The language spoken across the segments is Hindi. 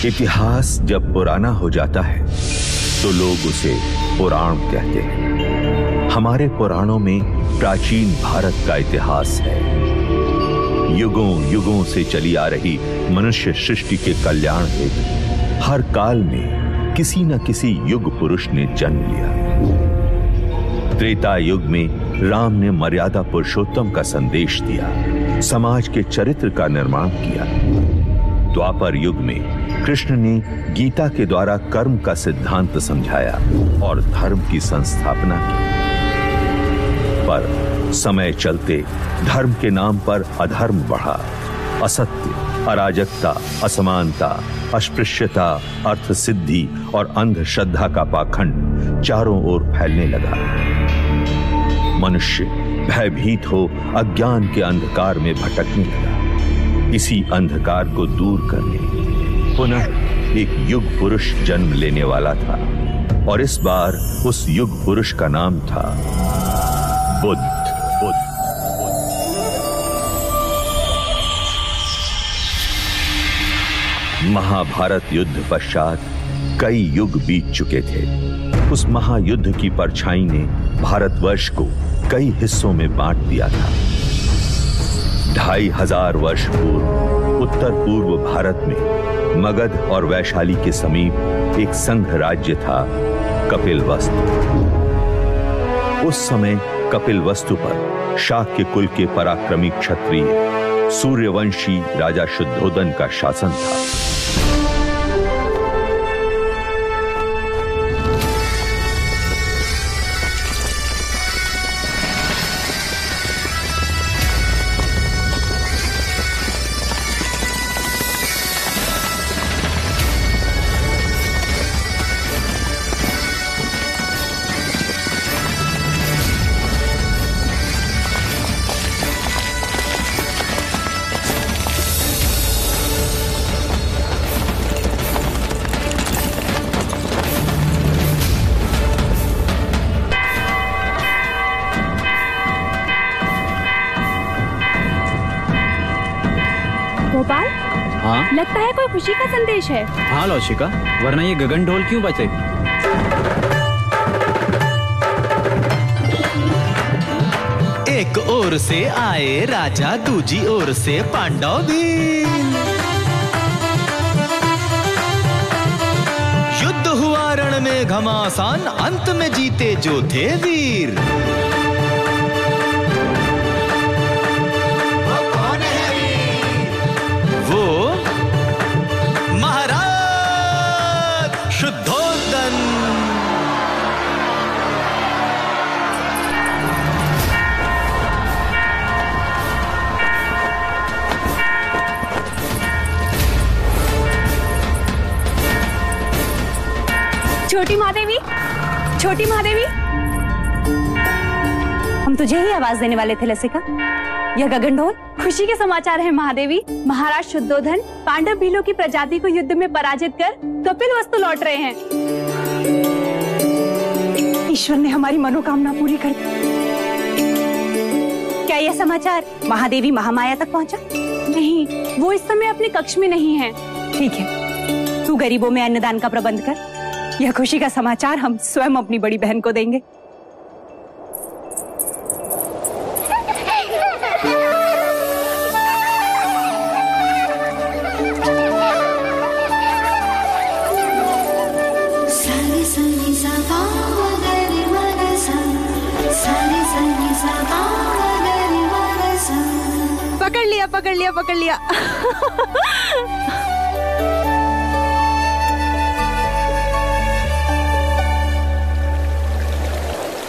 इतिहास जब पुराना हो जाता है तो लोग उसे पुराण कहते हैं। हमारे पुराणों में प्राचीन भारत का इतिहास है। युगों युगों से चली आ रही मनुष्य सृष्टि के कल्याण हेतु हर काल में किसी न किसी युग पुरुष ने जन्म लिया। त्रेता युग में राम ने मर्यादा पुरुषोत्तम का संदेश दिया, समाज के चरित्र का निर्माण किया। द्वापर युग में कृष्ण ने गीता के द्वारा कर्म का सिद्धांत समझाया और धर्म की संस्थापना की। पर समय चलते धर्म के नाम पर अधर्म बढ़ा। असत्य, अराजकता, असमानता, अस्पृश्यता, अर्थ सिद्धि और अंधश्रद्धा का पाखंड चारों ओर फैलने लगा। मनुष्य भयभीत हो अज्ञान के अंधकार में भटकने लगा। इसी अंधकार को दूर करने पुनः एक युग पुरुष जन्म लेने वाला था और इस बार उस युग पुरुष का नाम था बुद्ध। महाभारत युद्ध पश्चात कई युग बीत चुके थे। उस महायुद्ध की परछाई ने भारतवर्ष को कई हिस्सों में बांट दिया था। 2500 वर्ष पूर्व उत्तर पूर्व भारत में मगध और वैशाली के समीप एक संघ राज्य था, कपिलवस्तु। उस समय कपिलवस्तु पर शाक्य कुल के पराक्रमी क्षत्रिय सूर्यवंशी राजा शुद्धोदन का शासन था। लगता है कोई खुशी का संदेश है। हाँ लौशिका, वरना ये गगन ढोल क्यों बजे? एक ओर से आए राजा, दूजी ओर से पांडव भी। युद्ध हुआ रण में घमासान, अंत में जीते जो थे वीर। छोटी महादेवी, छोटी महादेवी, हम तुझे ही आवाज देने वाले थे लसिका। यह गगन ढोल खुशी के समाचार है महादेवी। महाराज शुद्धोधन पांडव भीलों की प्रजाति को युद्ध में पराजित कर कपिलवस्तु लौट रहे हैं। ईश्वर ने हमारी मनोकामना पूरी कर दी। क्या यह समाचार महादेवी महामाया तक पहुंचा? नहीं, वो इस समय अपने कक्ष में नहीं है। ठीक है, तू गरीबों में अन्नदान का प्रबंध कर। यह खुशी का समाचार हम स्वयं अपनी बड़ी बहन को देंगे। पकड़ लिया, पकड़ लिया, पकड़ लिया।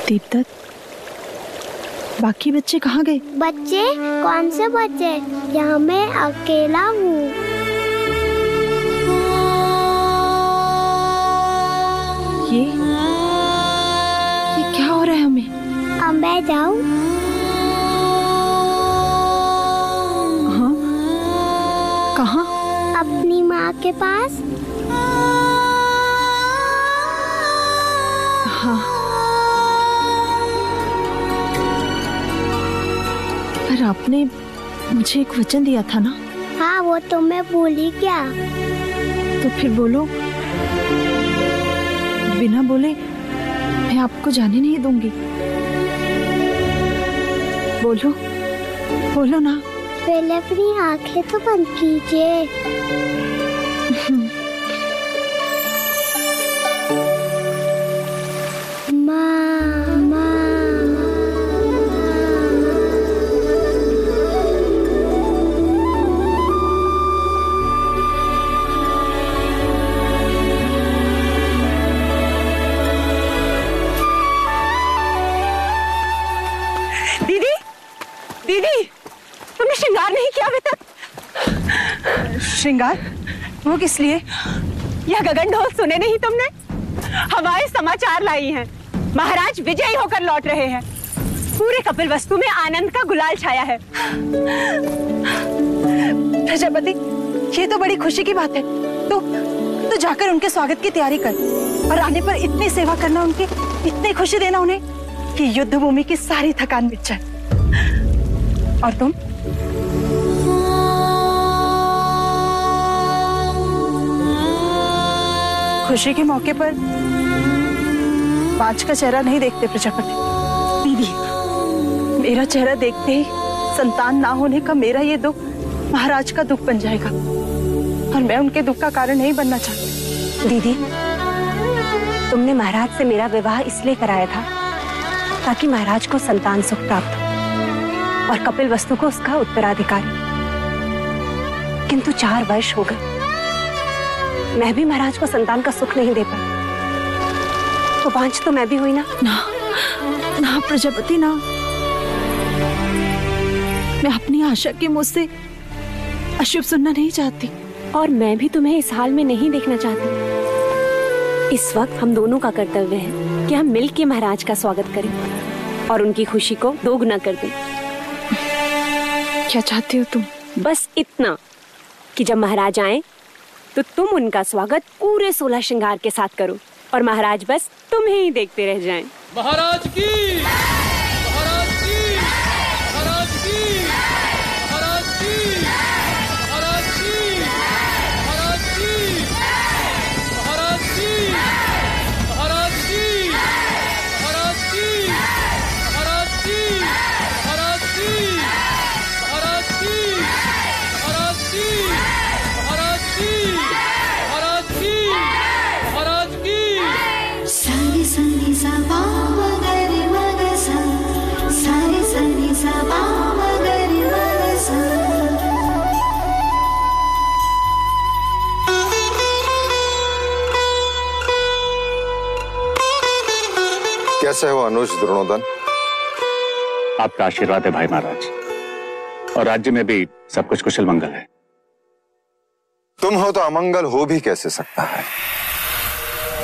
दीपदत्त, बाकी बच्चे कहाँ गए? बच्चे? कौन से बच्चे? यहाँ मैं अकेला हूँ। ये क्या हो रहा है हमें? अब मैं जाऊँ? हाँ, कहाँ? अपनी माँ के पास। हाँ, पर आपने मुझे एक वचन दिया था ना? हाँ, वो तो मैं भूली क्या। तो फिर बोलो, बिना बोले मैं आपको जाने नहीं दूंगी। बोलो, बोलो ना। पहले अपनी आंखें तो बंद कीजिए। श्रृंगार वो किस लिए? यह गगन ढोल सुने नहीं तुमने? हमारे समाचार लाई हैं। महाराज विजयी होकर लौट रहे हैं। पूरे कपिल वस्तु में आनंद का गुलाल छाया है। प्रजापति, ये तो बड़ी खुशी की बात है। तो जाकर उनके स्वागत की तैयारी कर और आने पर इतनी सेवा करना, उनकी इतनी खुशी देना उन्हें कि युद्ध भूमि की सारी थकान मिट जाए। और तुम? खुशी के मौके पर पांच का चेहरा नहीं देखते प्रजापति। दीदी, मेरा चेहरा देखते ही संतान ना होने का मेरा ये दुख महाराज का दुख बन जाएगा और मैं उनके दुख का कारण नहीं बनना चाहती। दीदी, तुमने महाराज से मेरा विवाह इसलिए कराया था ताकि महाराज को संतान सुख प्राप्त हो और कपिल वस्तु को उसका उत्तराधिकारी। किंतु 4 वर्ष हो गए, मैं भी महाराज को संतान का सुख नहीं दे पाई। तो वांछ तो मैं भी हुई ना। ना प्रजापति ना, मैं अपनी आशा के मुंह से अशुभ सुनना नहीं चाहती। और मैं भी तुम्हें इस हाल में नहीं देखना चाहती। इस वक्त हम दोनों का कर्तव्य है कि हम मिल के महाराज का स्वागत करें और उनकी खुशी को दोगुना कर दें। क्या चाहती हो तुम? बस इतना कि जब महाराज आए तो तुम उनका स्वागत पूरे 16 श्रृंगार के साथ करो और महाराज बस तुम्हें ही देखते रह जाएं। महाराज की, महाराज की, महाराज की, महाराज की, महाराज की, महाराज की, महाराज की, महाराज की, महाराज की, महाराज की, महाराज की, महाराज की, महाराज की, महाराज की, महाराज की, महाराज की। सारे सनी सबा मगर मगर सा, सारे सनी सबा मगर मगर सा। कैसे हो अनुज द्रोणोदन? आपका आशीर्वाद है भाई महाराज, और राज्य में भी सब कुछ कुशल मंगल है। तुम हो तो अमंगल हो भी कैसे सकता है?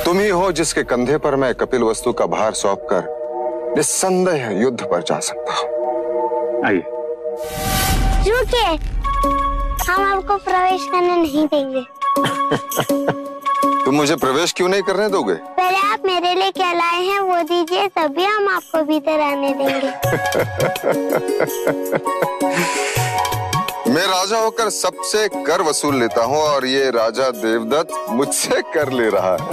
तुम ही हो जिसके कंधे पर मैं कपिल वस्तु का भार सौंपकर निस्संदेह युद्ध पर जा सकता हूं। आइए। रुकिए, हम आपको प्रवेश करने नहीं देंगे। तुम मुझे प्रवेश क्यों नहीं करने दोगे? पहले आप मेरे लिए क्या लाए हैं वो दीजिए, तभी हम आपको भीतर आने देंगे। मैं राजा होकर सबसे कर वसूल लेता हूँ और ये राजा देवदत्त मुझसे कर ले रहा है।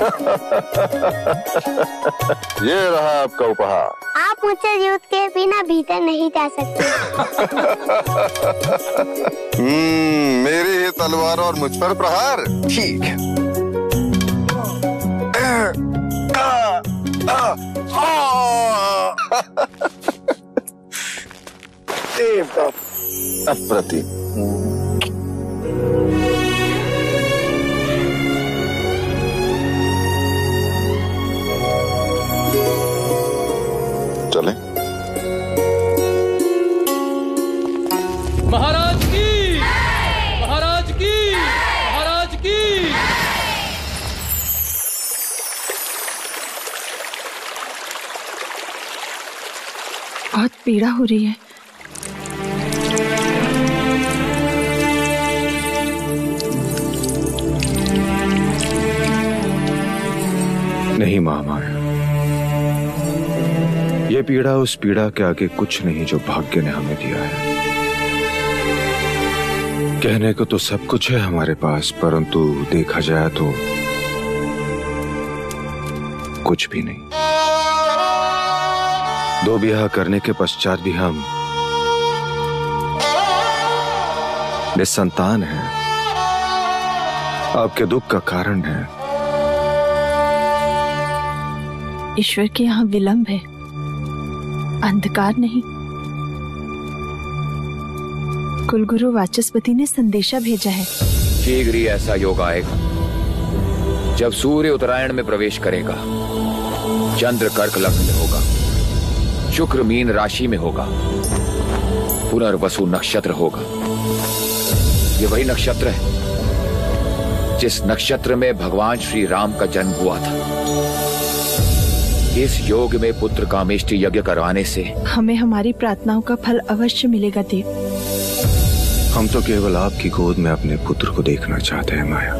ये रहा आपका उपहार। आप मुझसे युद्ध के बिना भीतर नहीं जा सकते। मेरी ही तलवार और मुझ पर प्रहार। ठीक है। देवदत्त अप्रतिम। चलें? महाराज की, महाराज की, महाराज की। बहुत पीड़ा हो रही है। नहीं महामाया, ये पीड़ा उस पीड़ा के आगे कुछ नहीं जो भाग्य ने हमें दिया है। कहने को तो सब कुछ है हमारे पास, परंतु देखा जाए तो कुछ भी नहीं। 2 ब्याह करने के पश्चात भी हम निसंतान हैं। आपके दुख का कारण है। ईश्वर के यहाँ विलंब है, अंधकार नहीं। कुलगुरु वाचस्पति ने संदेशा भेजा है। शीघ्र ही ऐसा योग आएगा जब सूर्य उत्तरायण में प्रवेश करेगा, चंद्र कर्क लग्न में होगा, शुक्र मीन राशि में होगा, पुनर्वसु नक्षत्र होगा। ये वही नक्षत्र है जिस नक्षत्र में भगवान श्री राम का जन्म हुआ था। इस योग में पुत्र कामेष्टि यज्ञ करवाने से हमें हमारी प्रार्थनाओं का फल अवश्य मिलेगा देव। हम तो केवल आपकी गोद में अपने पुत्र को देखना चाहते हैं माया।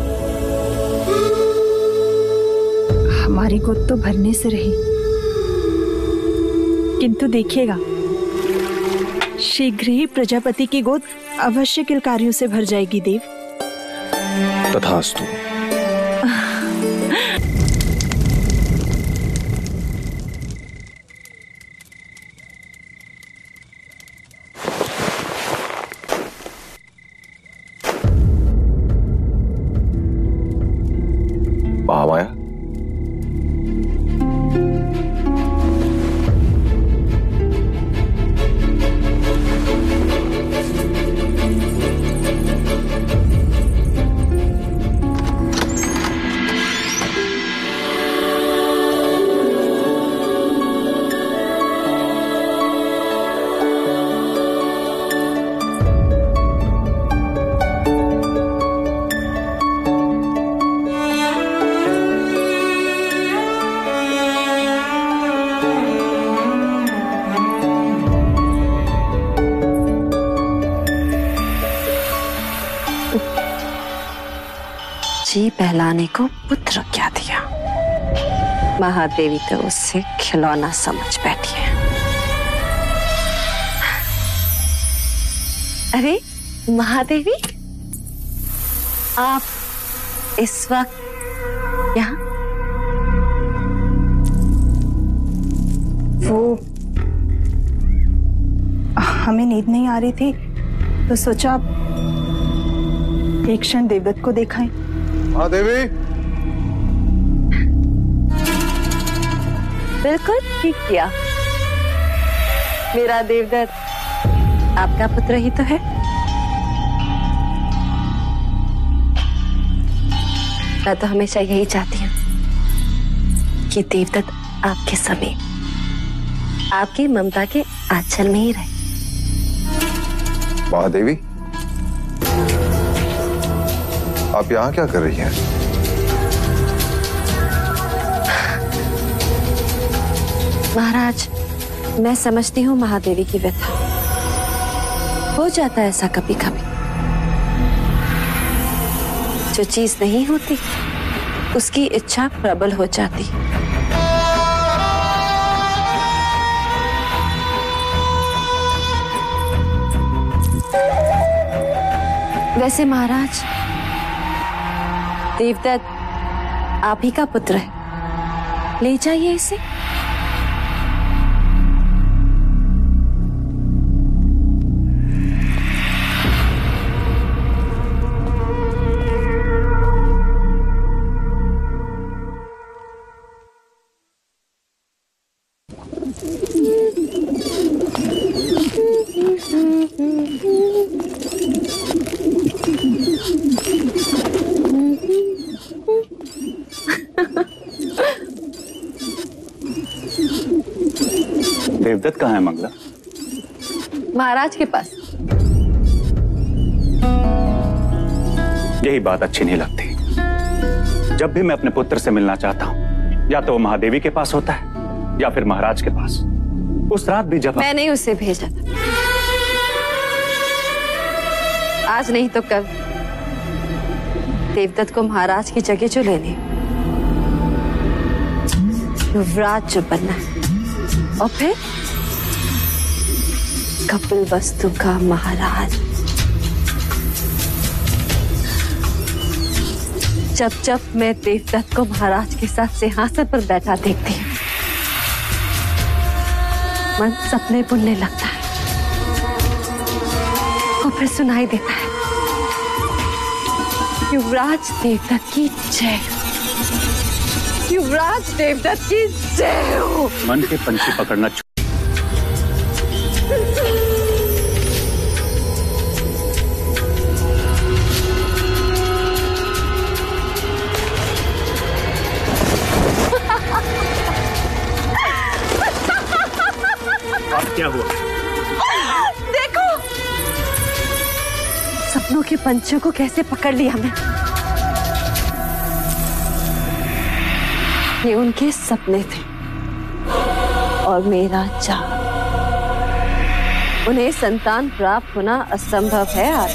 हमारी गोद तो भरने से रही, किंतु देखिएगा शीघ्र ही प्रजापति की गोद अवश्य किलकारियों से भर जाएगी देव। तथास्तु। महामाया, जी बहलाने को पुत्र क्या दिया, महादेवी तो उससे खिलौना समझ बैठी है। अरे महादेवी, आप इस वक्त यहाँ? वो हमें नींद नहीं आ रही थी तो सोचा एक क्षण देवदत्त को देखाएं। हाँ देवी, बिल्कुल ठीक किया। मेरा देवदत्त आपका पुत्र ही तो है। मैं तो हमेशा यही चाहती हूँ कि देवदत्त आपके समीप, आपकी ममता के आंचल में ही रहे। महादेवी, आप यहाँ क्या कर रही हैं? महाराज, मैं समझती हूँ महादेवी की व्यथा। हो जाता है ऐसा कभी कभी। जो चीज नहीं होती उसकी इच्छा प्रबल हो जाती। वैसे महाराज, देवदत्त आप ही का पुत्र है, ले जाइए इसे। देवदत्त कहाँ है मंगला? महाराज के पास। यही बात अच्छी नहीं लगती। जब भी मैं अपने पुत्र से मिलना चाहता हूँ, या तो वो महादेवी के पास होता है या फिर महाराज के पास। उस रात भी जब मैंने उसे भेजा था, आज नहीं तो कल देवदत्त को महाराज की जगह जो लेने, युवराज जो बनना है, और फिर कपिल वस्तु का महाराज। जब जब मैं देवदत्त को महाराज के साथ सिंहासन पर बैठा देखती हूँ, मन सपने बुनने लगता है और फिर सुनाई देता है, युवराज देवदत्त की जय, युवराज देवदत्त की जय हो। मन के पंछी पकड़ना क्या हुआ? देखो सपनों के पंछियों को कैसे पकड़ लिया मैं। ये उनके सपने थे और मेरा चाह। उन्हें संतान प्राप्त होना असंभव है आज।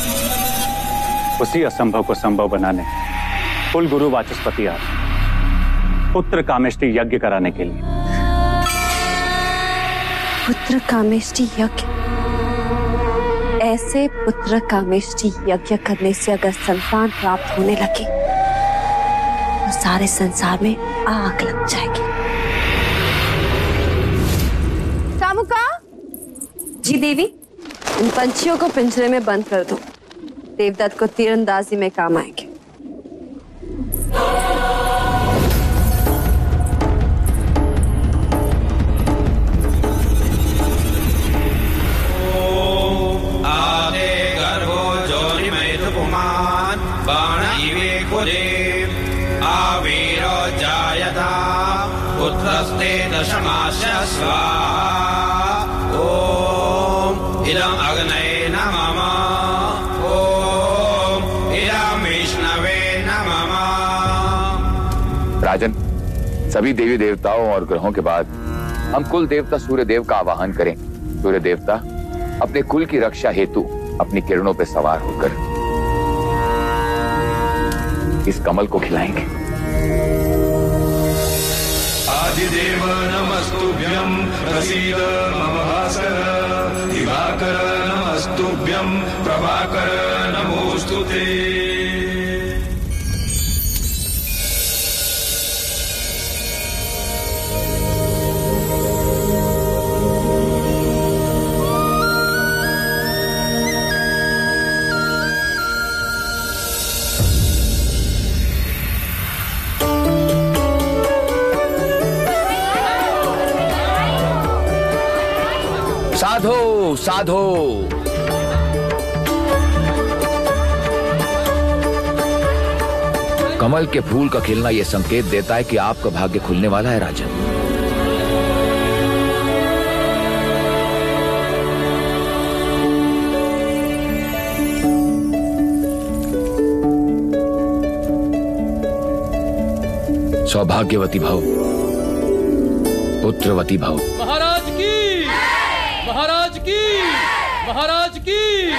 उसी असंभव को संभव बनाने कुल गुरु वाचस्पति आए पुत्र कामेष्टि यज्ञ कराने के लिए। पुत्र कामेष्टि यज्ञ? ऐसे पुत्र कामेष्टि यज्ञ करने से अगर संतान प्राप्त होने लगे तो सारे संसार में आग लग जाएगी। कामुका जी देवी, इन पंछियों को पिंजरे में बंद कर दो। देवदत्त को तीरंदाजी में काम आएंगे। पुत्रस्ते दशमास्य स्वाहा। ओम इदं अग्नये नमः। ओम इदं विष्णवे नमः। राजन, सभी देवी देवताओं और ग्रहों के बाद हम कुल देवता सूर्य देव का आवाहन करें। सूर्य देवता अपने कुल की रक्षा हेतु अपनी किरणों पर सवार होकर इस कमल को खिलाएंगे। आदिदेव नमस्तुभ्यं प्रसीद मम भास्कर। दिवाकर नमस्तुभ्यं प्रभाकर नमोस्तुते। साधो साधो। कमल के फूल का खिलना यह संकेत देता है कि आपका भाग्य खुलने वाला है राजन। सौभाग्यवती भव, पुत्रवती भव। महाराज की, महाराज की, महाराज की।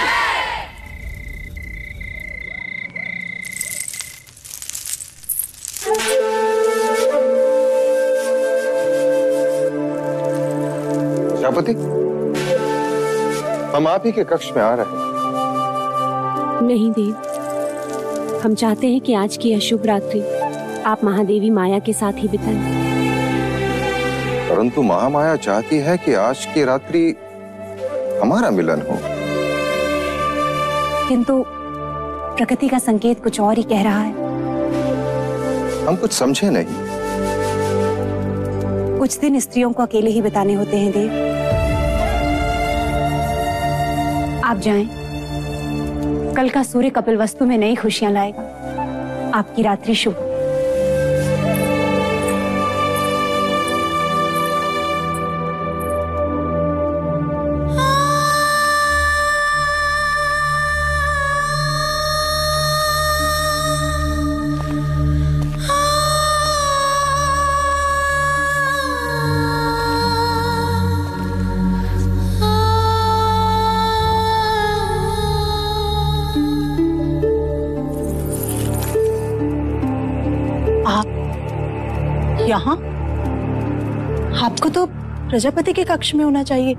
प्रजापति, हम आप ही के कक्ष में आ रहे हैं। नहीं देव, हम चाहते हैं कि आज की अशुभ रात्रि आप महादेवी माया के साथ ही बिताएं। परंतु महामाया चाहती है कि आज की रात्रि हमारा मिलन हो। किंतु प्रकृति का संकेत कुछ और ही कह रहा है। हम कुछ समझे नहीं। कुछ दिन स्त्रियों को अकेले ही बिताने होते हैं देव। आप जाएं। कल का सूर्य कपिलवस्तु में नई खुशियां लाएगा। आपकी रात्रि शुभ। यहाँ? आपको तो प्रजापति के कक्ष में होना चाहिए।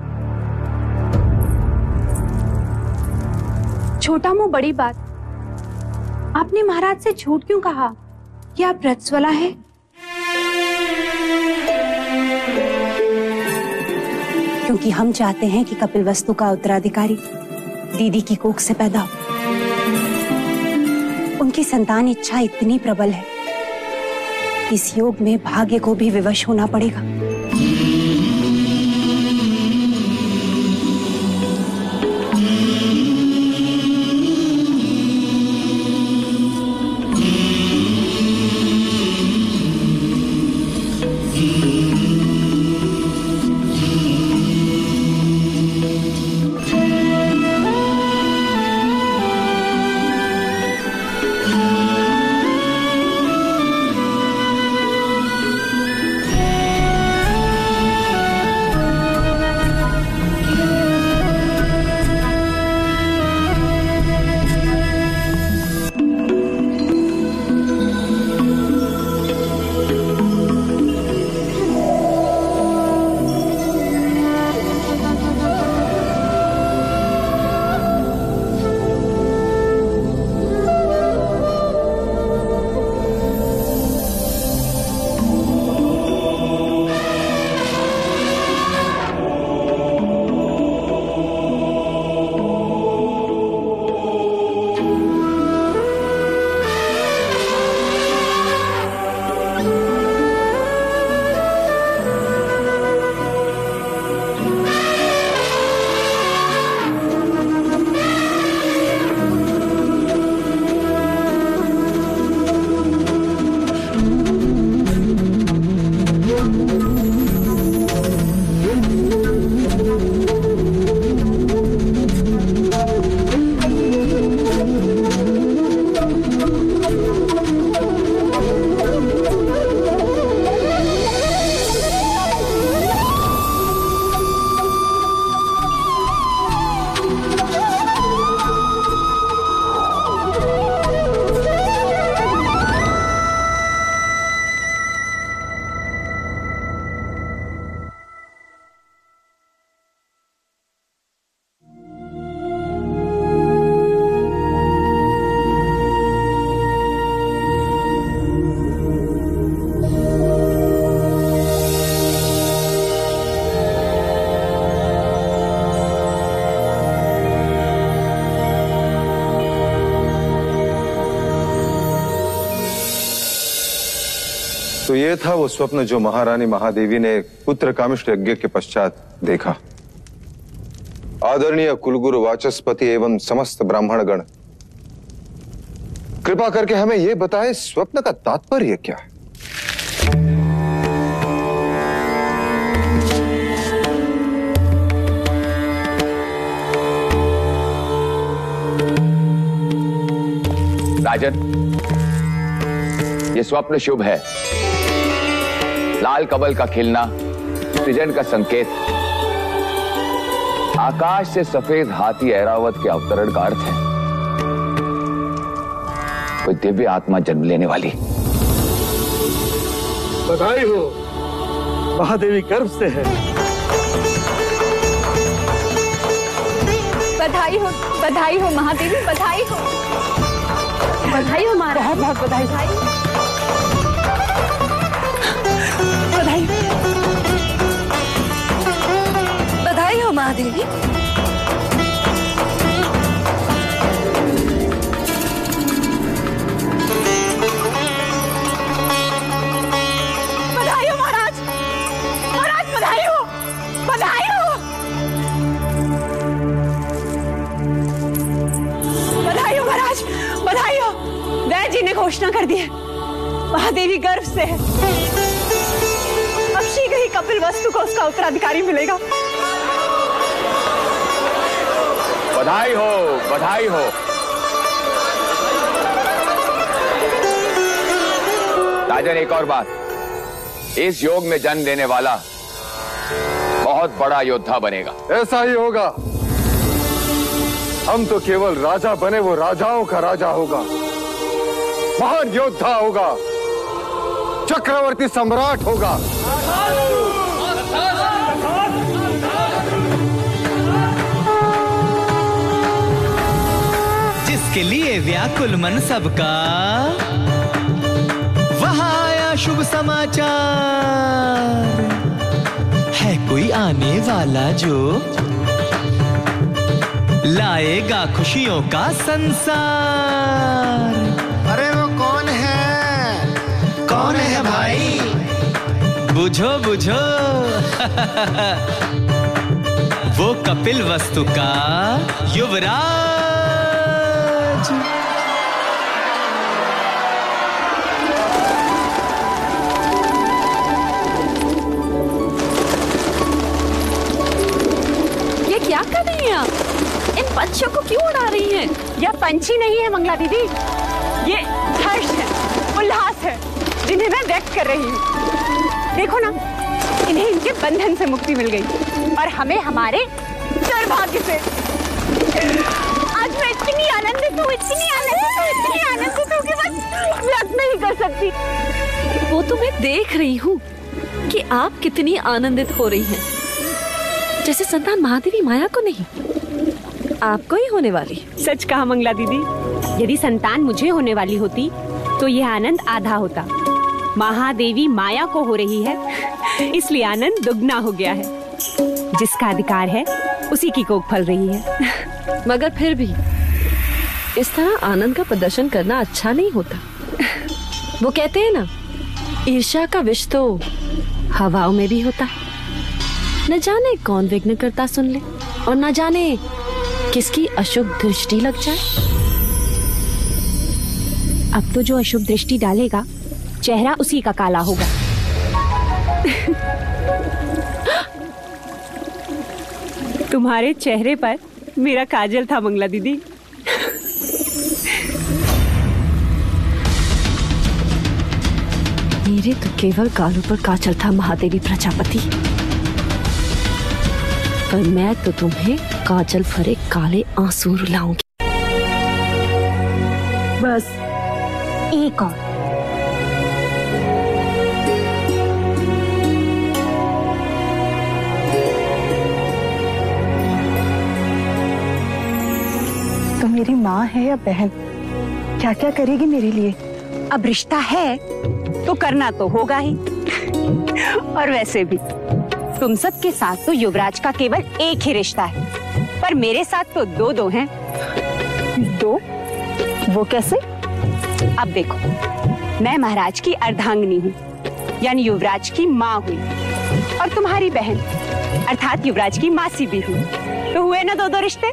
छोटा मुंह बड़ी बात। आपने महाराज से झूठ क्यों कहा? कि आप रत्सवला है? क्योंकि हम चाहते हैं कि कपिलवस्तु का उत्तराधिकारी दीदी की कोख से पैदा हो। उनकी संतान इच्छा इतनी प्रबल है, इस योग में भाग्य को भी विवश होना पड़ेगा। तो ये था वो स्वप्न जो महारानी महादेवी ने पुत्र कामिष्ठ यज्ञ के पश्चात देखा। आदरणीय कुलगुरु वाचस्पति एवं समस्त ब्राह्मणगण, कृपा करके हमें यह बताएं स्वप्न का तात्पर्य क्या है? राजन, ये स्वप्न शुभ है। लाल कमल का खिलना सृजन का संकेत, आकाश से सफेद हाथी ऐरावत के अवतरण का अर्थ है। कोई दिव्य आत्मा जन्म लेने वाली। बधाई हो, महादेवी गर्भ से है। बधाई हो महादेवी, बधाई हो महाराज, बहुत बहुत बधाई। बधाई हो महादेवी। बधाई हो महाराज, बधाई हो, बधाई हो, बधाई हो महाराज, बधाई हो। वैद्य जी ने घोषणा कर दी है, महादेवी गर्भ से है। अब शीघ्र ही कपिलवस्तु को उसका उत्तराधिकारी मिलेगा। बधाई हो, बधाई हो। राजन, एक और बात, इस योग में जन्म लेने वाला बहुत बड़ा योद्धा बनेगा। ऐसा ही होगा। हम तो केवल राजा बने, वो राजाओं का राजा होगा, महान योद्धा होगा, चक्रवर्ती सम्राट होगा। जिसके लिए व्याकुल मन सबका, शुभ समाचार, है कोई आने वाला जो लाएगा खुशियों का संसार। अरे वो कौन है? कौन है भाई? बुझो बुझो वो कपिल वस्तु का युवराज। ये क्या कर रही हैं आप? इन पंछियों को क्यों उड़ा रही हैं? यह पंछी नहीं है मंगला दीदी, ये हर्ष है, उल्लास है, जिन्हें मैं व्यक्त कर रही हूँ। देखो ना, इन्हें इनके बंधन से मुक्ति मिल गई और हमें हमारे दुर्भाग्य से। आज मैं इतनी आनंदित हूँ, इतनी आनंदित हूँ, इतनी आनंदित हूँ कि बस व्यक्त नहीं कर सकती। वो तो मैं देख रही हूँ कि आप कितनी आनंदित हो रही हैं। जैसे संतान महादेवी माया को नहीं, आपको ही होने वाली। सच कहा मंगला दीदी, यदि संतान मुझे होने वाली होती तो यह आनंद आधा होता। महादेवी माया को हो रही है, इसलिए आनंद दुगना हो गया है। जिसका अधिकार है उसी की कोख फल रही है। मगर फिर भी इस तरह आनंद का प्रदर्शन करना अच्छा नहीं होता। वो कहते हैं ना, ईर्ष्या का विष तो हवाओं में भी होता है। न जाने कौन विघ्न करता सुन ले और न जाने किसकी अशुभ दृष्टि लग जाए। अब तो जो अशुभ दृष्टि डालेगा चेहरा उसी का काला होगा। तुम्हारे चेहरे पर मेरा काजल था मंगला दीदी। मेरे तो केवल गालों पर काजल था महादेवी प्रजापति, पर मैं तो तुम्हें काजल भरे काले आंसू रुलाऊंगी। बस एक और। तो मेरी माँ है या बहन, क्या क्या करेगी मेरे लिए? अब रिश्ता है तो करना तो होगा ही। और वैसे भी तुम सब के साथ तो युवराज का केवल एक ही रिश्ता है, पर मेरे साथ तो दो दो हैं। दो? वो कैसे? अब देखो, मैं महाराज की अर्धांगिनी हूँ, यानी युवराज की माँ हुई, और तुम्हारी बहन अर्थात युवराज की मासी भी हुई। तो हुए ना दो दो रिश्ते।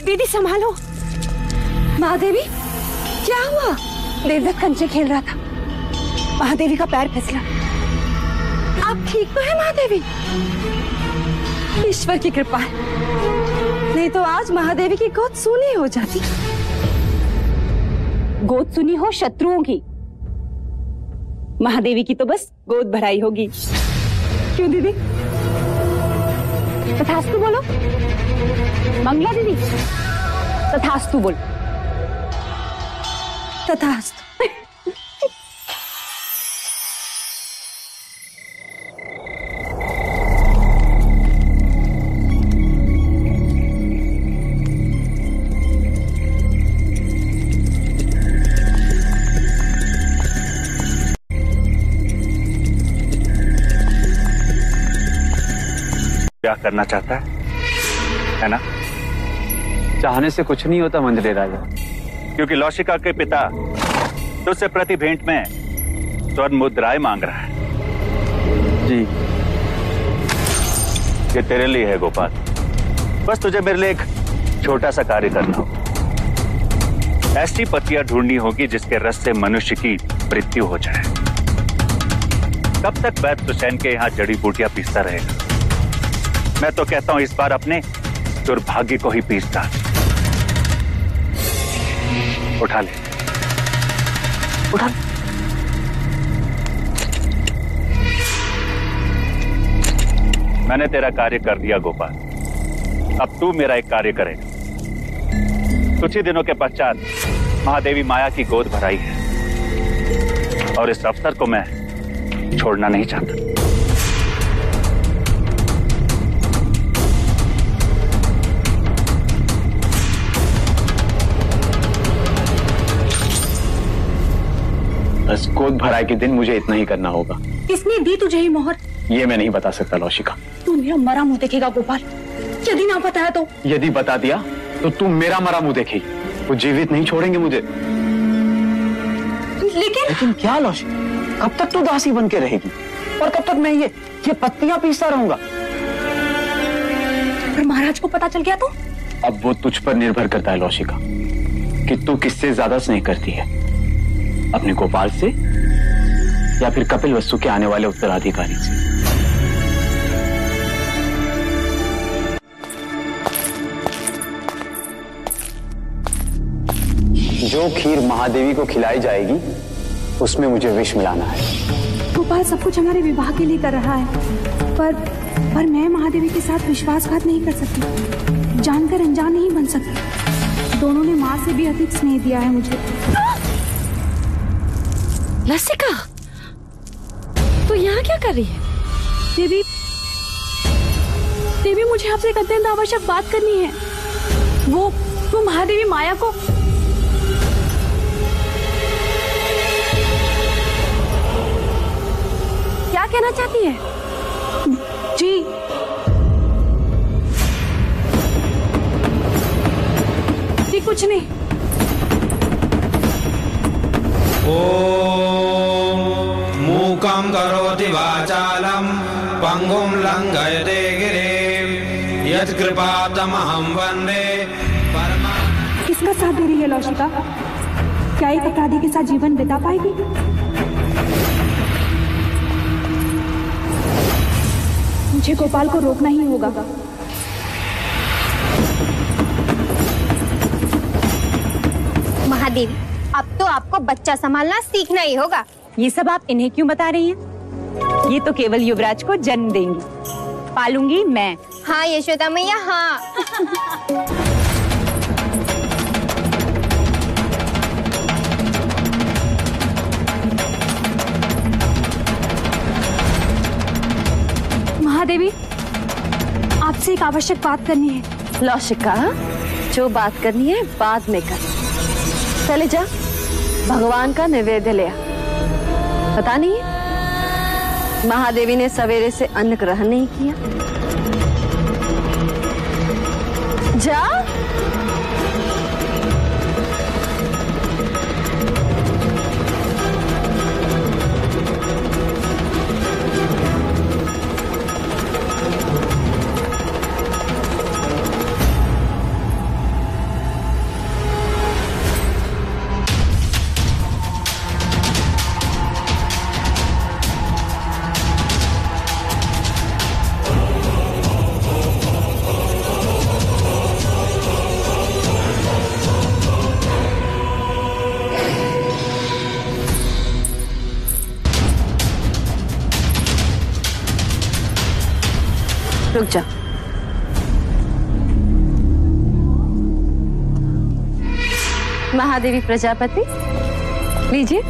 दीदी संभालो। महादेवी, क्या हुआ? देवदत्त कंचे खेल रहा था, महादेवी का पैर फिसला। आप ठीक तो है महादेवी? ईश्वर की कृपा है, नहीं तो आज महादेवी की गोद सूनी हो जाती। गोद सुनी हो शत्रुओं की, महादेवी की तो बस गोद भराई होगी। क्यों दीदी? तथास्तु बोलो मंगला दीदी, तथास्तु बोलो। तथास्तु। क्या करना चाहता है ना? चाहने से कुछ नहीं होता मंदिर राजा, क्योंकि लौशिका के पिता तुझसे प्रति भेंट में स्वर्ण मुद्राएं मांग रहा है। जी, ये तेरे लिए है गोपाल, बस तुझे मेरे लिए एक छोटा सा कार्य करना हो। ऐसी पतियां ढूंढनी होगी जिसके रस से मनुष्य की मृत्यु हो जाए। कब तक वैद्य सुसैन के यहाँ जड़ी बूटियां पीसता रहेगा? मैं तो कहता हूं इस बार अपने दुर्भाग्य को ही पीसता। उठा ले, उठा ले। मैंने तेरा कार्य कर दिया गोपाल, अब तू मेरा एक कार्य करेगा। कुछ ही दिनों के पश्चात महादेवी माया की गोद भराई है और इस अवसर को मैं छोड़ना नहीं चाहता। बस गोद भराई के दिन मुझे इतना ही करना होगा। किसने दी तुझे ये मोहर? ये मैं नहीं बता सकता लौशिका। तू मेरा मरा मुंह देखेगा गोपाल, यदि ना बताया तो? यदि बता दिया तो तुम मेरा मरा मुंह देखेगी, वो जीवित नहीं छोड़ेंगे मुझे। लेकिन क्या लौशिका, कब तक तू दासी बन के रहेगी और कब तक मैं ये पत्तियां पीसता रहूंगा? पर महाराज को पता चल गया तो? अब वो तुझ पर निर्भर करता है लौशिका कि तू किससे ज्यादा स्नेह करती है, अपने गोपाल से या फिर कपिल वस्तु के आने वाले उत्तराधिकारी से। जो खीर महादेवी को खिलाई जाएगी उसमें मुझे विष मिलाना है। गोपाल सब कुछ हमारे विवाह के लिए कर रहा है, पर मैं महादेवी के साथ विश्वासघात नहीं कर सकती, जानकर अनजान नहीं बन सकती। दोनों ने माँ से भी अधिक स्नेह दिया है मुझे। लसिका, तू यहाँ क्या कर रही है? देवी मुझे आपसे एक अत्यंत आवश्यक बात करनी है। वो महादेवी माया को क्या कहना चाहती है? जी कुछ नहीं। ओम मूकं करोति वाचालं पंगुं लंघयते गिरिं यत्कृपातमहं वन्दे परमा। किसका साथ दे रही है लौशिका? क्या एक अपराधी के साथ जीवन बिता पाएगी? मुझे गोपाल को रोकना ही होगा। महादेवी, अब तो आपको बच्चा संभालना सीखना ही होगा। ये सब आप इन्हें क्यों बता रही हैं? ये तो केवल युवराज को जन्म देंगी, पालूंगी मैं। हाँ यशोदा मैया, हाँ। महादेवी, आपसे एक आवश्यक बात करनी है। लौशिका, जो बात करनी है बाद में कर। चले जा, भगवान का नैवेद्य ले आ। पता नहीं है महादेवी ने सवेरे से अन्न ग्रहण नहीं किया। जा। रुक जा। महादेवी प्रजापति, लीजिए।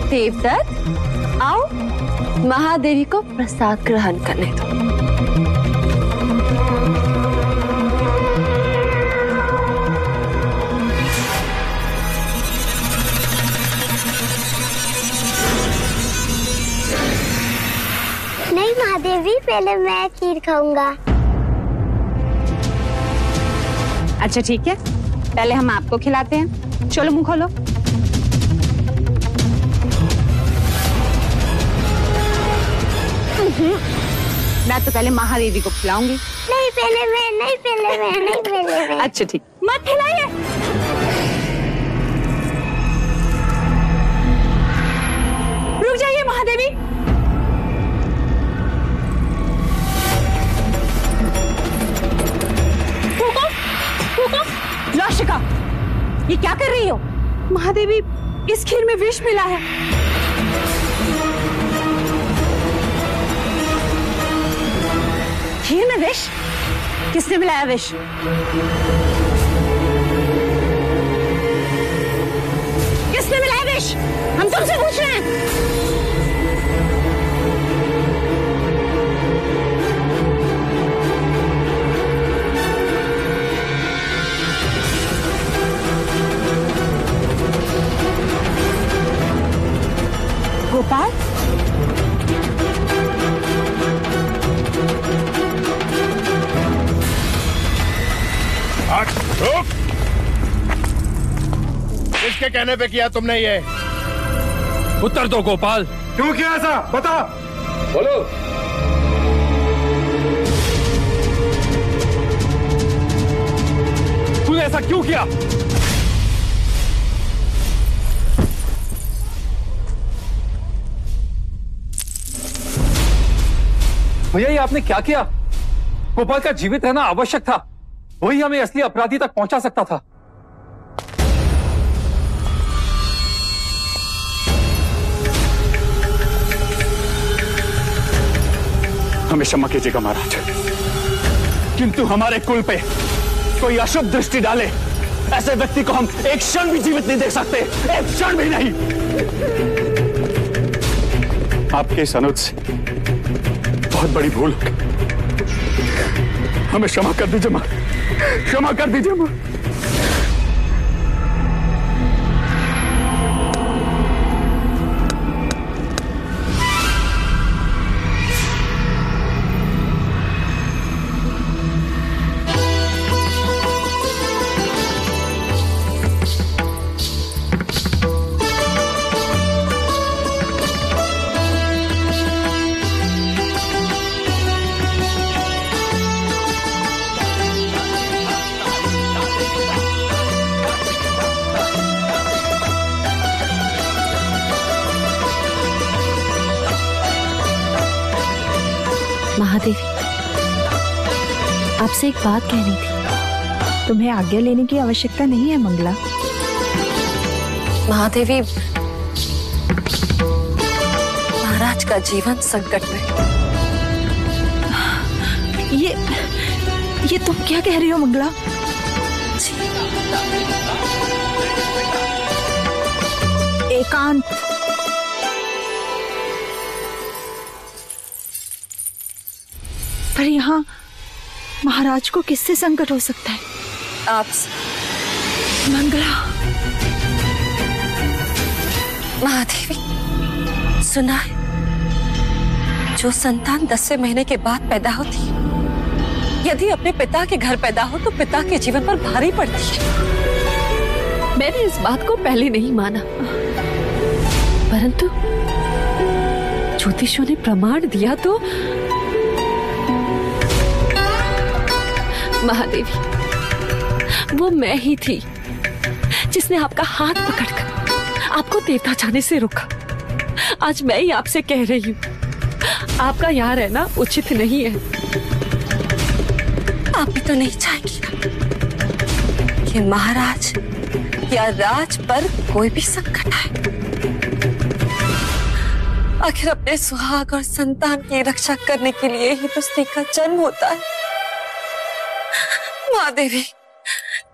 देवदत्त, आओ महादेवी को प्रसाद ग्रहण करने दो। नहीं महादेवी, पहले मैं खीर खाऊंगा। अच्छा ठीक है, पहले हम आपको खिलाते हैं। चलो मुंह खोलो। मैं तो पहले महादेवी को खिलाऊंगी। नहीं पहले मैं, नहीं पहले मैं, नहीं पहले मैं। अच्छा ठीक, मत खिलाइए। रुक जाइए महादेवी। फूको, फूको। लौशिका, ये क्या कर रही हो? महादेवी, इस खीर में विष मिला है। खीर में विष? किसने मिलाया विष? किसने मिलाया विष? हम तुमसे पूछ रहे हैं। गोपाल, रुक! किसके कहने पे किया तुमने ये? उत्तर दो गोपाल। क्यों किया ऐसा? बता। बोलो। तूने ऐसा क्यों किया? भैया, ये आपने क्या किया? गोपाल का जीवित रहना आवश्यक था, वही हमें असली अपराधी तक पहुंचा सकता था। हमें क्षमा कीजिएगा महाराज, किंतु हमारे कुल पे कोई अशुभ दृष्टि डाले ऐसे व्यक्ति को हम एक क्षण भी जीवित नहीं देख सकते, एक क्षण भी नहीं। आपके इस अनुज से बहुत बड़ी भूल हो गई, हमें क्षमा कर दीजिए मां, क्षमा कर दीजिए मां। महादेवी, आपसे एक बात कहनी थी। तुम्हें आज्ञा लेने की आवश्यकता नहीं है मंगला। महादेवी, महाराज का जीवन संकट में। ये तुम क्या कह रही हो मंगला? एकांत, पर यहाँ महाराज को किससे संकट हो सकता है? आपसे। मंगला। महादेवी, सुना है, जो संतान 10वें महीने के बाद पैदा होती है, यदि अपने पिता के घर पैदा हो तो पिता के जीवन पर भारी पड़ती है। मैंने इस बात को पहले नहीं माना, परंतु ज्योतिषियों ने प्रमाण दिया तो महादेवी, वो मैं ही थी जिसने आपका हाथ पकड़कर आपको देवता जाने से रोका। आज मैं ही आपसे कह रही हूँ, आपका यहाँ रहना उचित नहीं है। आप भी तो नहीं चाहेंगे कि महाराज या राज पर कोई भी संकट आए। आखिर अपने सुहाग और संतान की रक्षा करने के लिए ही तो स्त्री का जन्म होता है। महादेवी,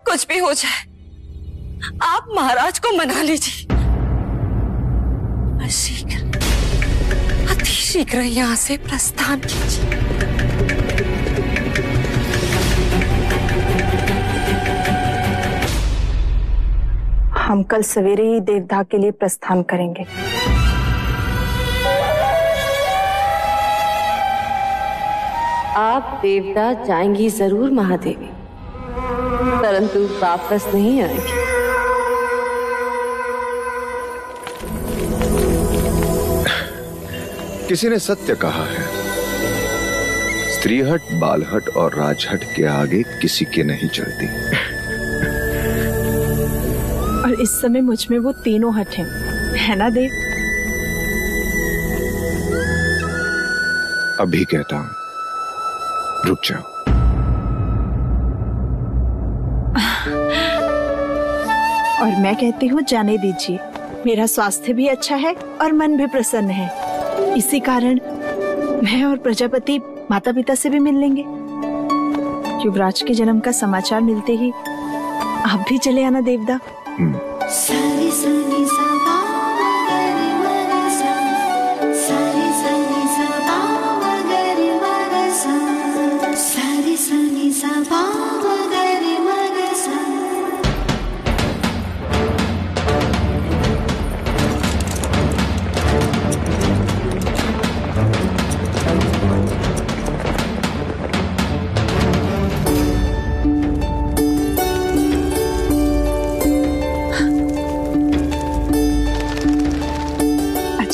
कुछ भी हो जाए, आप महाराज को मना लीजिए। शीघ्र, अति शीघ्र यहाँ से प्रस्थान कीजिए। हम कल सवेरे ही देवदाह के लिए प्रस्थान करेंगे। आप देवदाह जाएंगी जरूर महादेवी, परंतु वापस नहीं आएंगी। किसी ने सत्य कहा है, स्त्रीहट, बालहट और राजहट के आगे किसी के नहीं चलती। और इस समय मुझ में वो तीनों हट हैं, है ना देव? अभी कहता हूं, रुक जाओ। और मैं कहती हूँ जाने दीजिए, मेरा स्वास्थ्य भी अच्छा है और मन भी प्रसन्न है। इसी कारण मैं और प्रजापति माता पिता से भी मिल लेंगे। युवराज के जन्म का समाचार मिलते ही आप भी चले आना देवदा।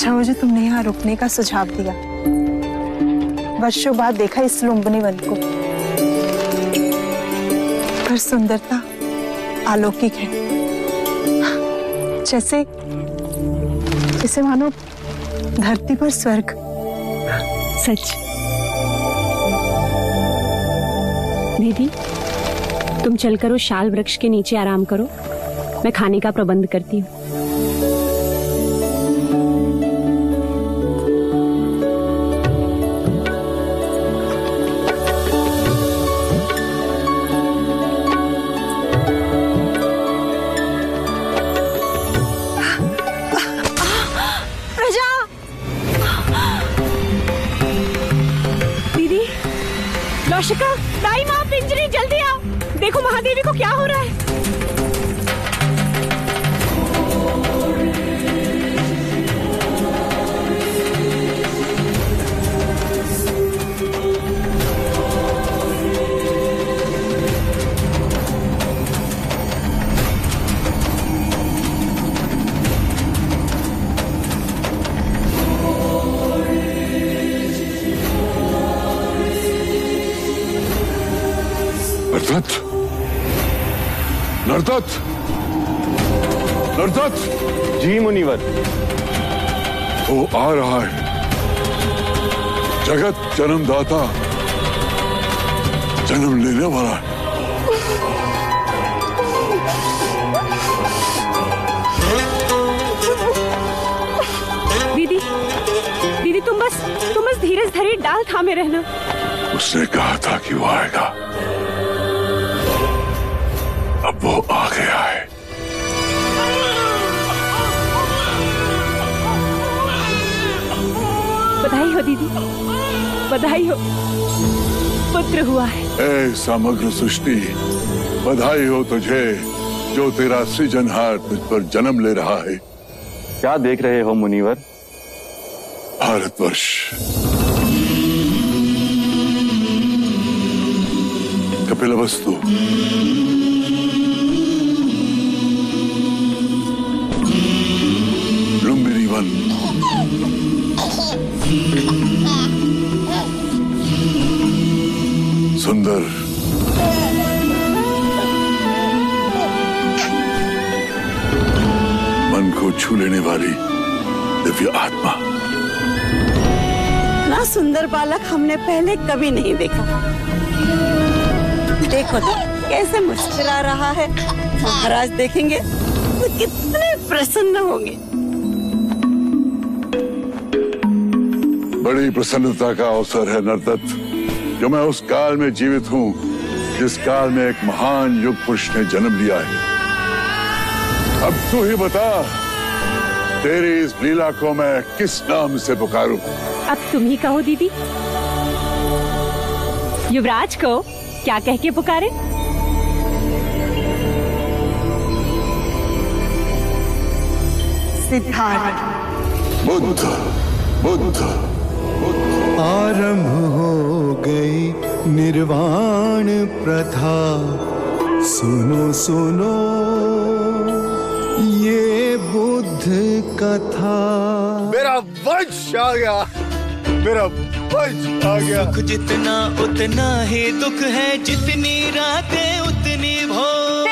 मुझे तुमने यहाँ रुकने का सुझाव दिया। वर्षों बाद देखा इस लुम्बिनी वन को, पर सुंदरता अलौकिक है, जैसे जैसे मानो धरती पर स्वर्ग। सच। दीदी, तुम चलकर उस शाल वृक्ष के नीचे आराम करो, मैं खाने का प्रबंध करती हूँ। लौशिका, दाई माँ, पिंजरी, जल्दी आओ। देखो महादेवी को क्या हो रहा है। नर्तत, नर्तत। जी मुनिवर। वो आ रहा है, जगत जन्मदाता, जन्म लेने वाला है। दीदी, दीदी तुम बस धीरज धरे डाल थामे रहना। उसने कहा था कि वो आएगा, अब वो आ गया है। बधाई हो दीदी, बधाई हो, पुत्र हुआ है। ए समग्र सृष्टि, बधाई हो तुझे, जो तेरा सृजनहार तुझ पर जन्म ले रहा है। क्या देख रहे हो मुनिवर? भारतवर्ष, कपिलवस्तु, लुम्बिनी वन, सुंदर, मन को छू लेने वाली दिव्य आत्मा। इतना सुंदर बालक हमने पहले कभी नहीं देखा। देखो तो कैसे मुस्कुरा रहा है। महाराज देखेंगे तो कितने प्रसन्न होंगे। बड़ी प्रसन्नता का अवसर है नर्तत, जो मैं उस काल में जीवित हूँ जिस काल में एक महान युग पुरुष ने जन्म लिया है। अब तू ही बता, तेरी इस लीला को मैं किस नाम से पुकारूं? अब तुम ही कहो दीदी। युवराज को क्या कह के पुकारे? सिद्धार्थ। बुद्ध, बुद्ध। आरंभ हो गई निर्वाण प्रथा, सुनो सुनो ये बुद्ध कथा। मेरा वंश आ गया, मेरा आ गया। सुख जितना उतना ही दुख है, जितनी रातें उतनी भोर।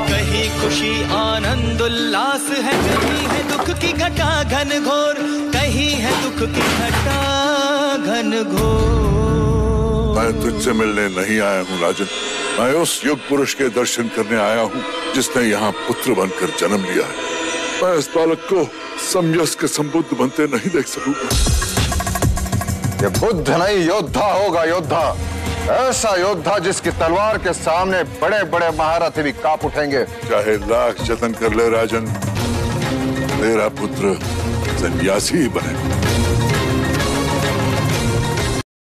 कहीं खुशी आनंद उल्लास है, कहीं है दुख की घटा घन घोर, कहीं है दुख की घटा घन घोर। मैं तुझसे मिलने नहीं आया हूँ राजन, मैं उस युग पुरुष के दर्शन करने आया हूँ जिसने यहाँ पुत्र बनकर जन्म लिया है। मैं इस बालक को समयस के संबुद्ध बनते नहीं देख सकूंगा। ये बुद्ध नहीं, योद्धा होगा, योद्धा। ऐसा योद्धा जिसकी तलवार के सामने बड़े बड़े महारथी भी कांप उठेंगे। चाहे लाख जतन कर ले राजन, मेरा पुत्र सन्यासी ही बने।